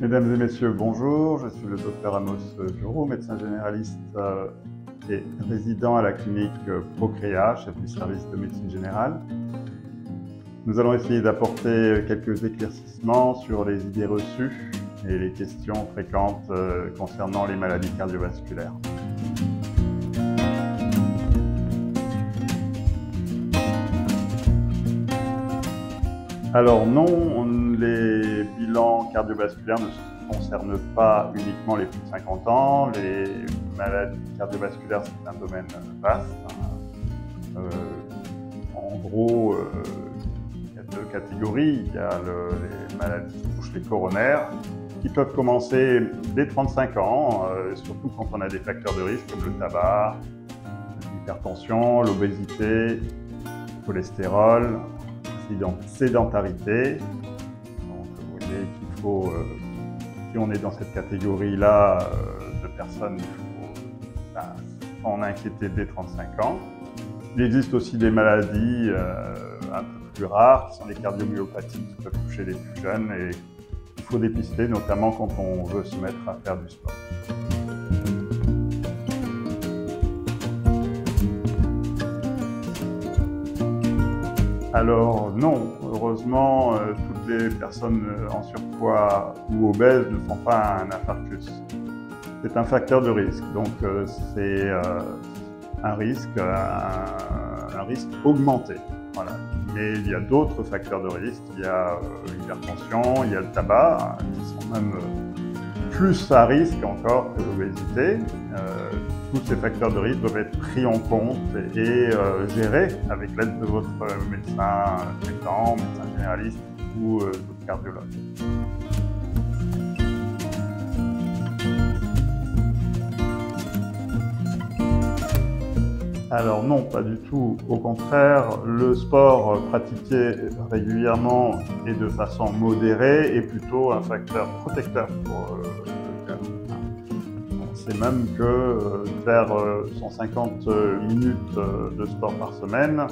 Mesdames et messieurs, bonjour. Je suis le docteur Amos Bureau, médecin généraliste et résident à la clinique Procréa, chef du service de médecine générale. Nous allons essayer d'apporter quelques éclaircissements sur les idées reçues et les questions fréquentes concernant les maladies cardiovasculaires. Alors non, les bilans cardiovasculaires ne concernent pas uniquement les plus de 50 ans. Les maladies cardiovasculaires, c'est un domaine vaste. En gros, il y a deux catégories. Il y a les maladies qui touchent les coronaires, qui peuvent commencer dès 35 ans, surtout quand on a des facteurs de risque comme le tabac, l'hypertension, l'obésité, le cholestérol, sédentarité. Donc vous voyez qu'il faut, si on est dans cette catégorie-là de personnes, il faut s'en inquiéter dès 35 ans. Il existe aussi des maladies un peu plus rares, qui sont les cardiomyopathies, qui peuvent toucher les plus jeunes et il faut dépister, notamment quand on veut se mettre à faire du sport. Alors non, heureusement, toutes les personnes en surpoids ou obèses ne font pas un infarctus. C'est un facteur de risque, donc c'est un risque augmenté. Voilà. Mais il y a d'autres facteurs de risque, il y a l'hypertension, il y a le tabac, qui sont même plus à risque encore que l'obésité. Tous ces facteurs de risque doivent être pris en compte et gérés avec l'aide de votre médecin traitant, médecin généraliste ou votre cardiologue. Alors non, pas du tout. Au contraire, le sport pratiqué régulièrement et de façon modérée est plutôt un facteur protecteur pour le cœur. On sait même que faire 150 minutes de sport par semaine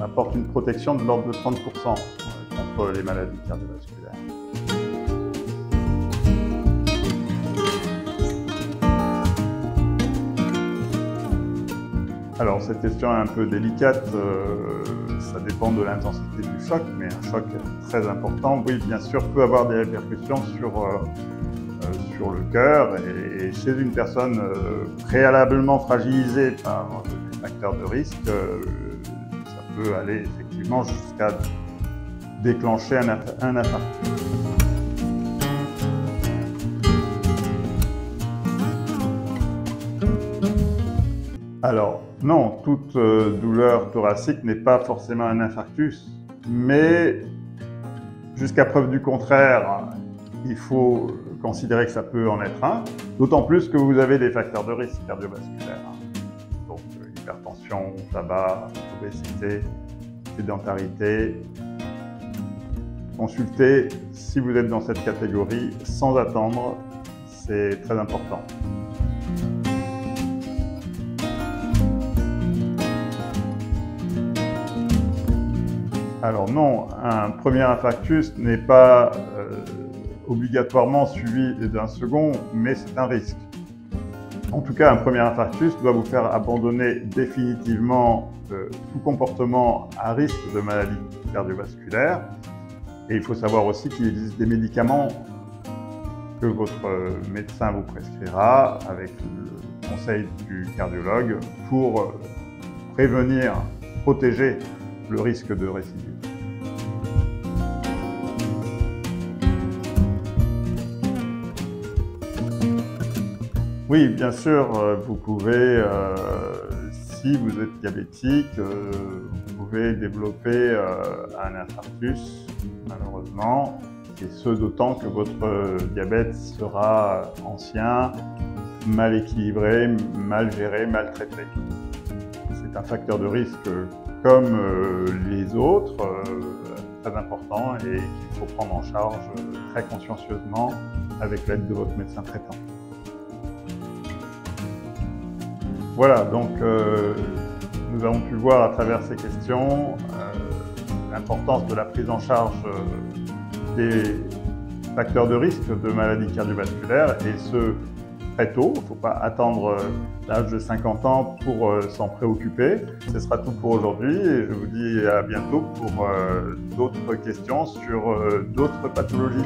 apporte une protection de l'ordre de 30% contre les maladies cardiovasculaires. Alors cette question est un peu délicate, ça dépend de l'intensité du choc, mais un choc très important, oui bien sûr, peut avoir des répercussions sur le cœur et chez une personne préalablement fragilisée par des facteurs de risque, ça peut aller effectivement jusqu'à déclencher un infarctus. Alors non, toute douleur thoracique n'est pas forcément un infarctus, mais jusqu'à preuve du contraire, il faut considérer que ça peut en être un, d'autant plus que vous avez des facteurs de risque cardiovasculaires. Donc hypertension, tabac, obésité, sédentarité. Consultez si vous êtes dans cette catégorie sans attendre, c'est très important. Alors non, un premier infarctus n'est pas obligatoirement suivi d'un second, mais c'est un risque. En tout cas, un premier infarctus doit vous faire abandonner définitivement tout comportement à risque de maladie cardiovasculaire. Et il faut savoir aussi qu'il existe des médicaments que votre médecin vous prescrira avec le conseil du cardiologue pour prévenir, protéger le risque de récidive. Oui, bien sûr, vous pouvez, si vous êtes diabétique, vous pouvez développer un infarctus, malheureusement, et ce d'autant que votre diabète sera ancien, mal équilibré, mal géré, mal traité. C'est un facteur de risque comme les autres, très important et qu'il faut prendre en charge très consciencieusement avec l'aide de votre médecin traitant. Voilà, donc nous avons pu voir à travers ces questions l'importance de la prise en charge des facteur de risque de maladie cardiovasculaire, et ce très tôt. Il ne faut pas attendre l'âge de 50 ans pour s'en préoccuper. Ce sera tout pour aujourd'hui et je vous dis à bientôt pour d'autres questions sur d'autres pathologies.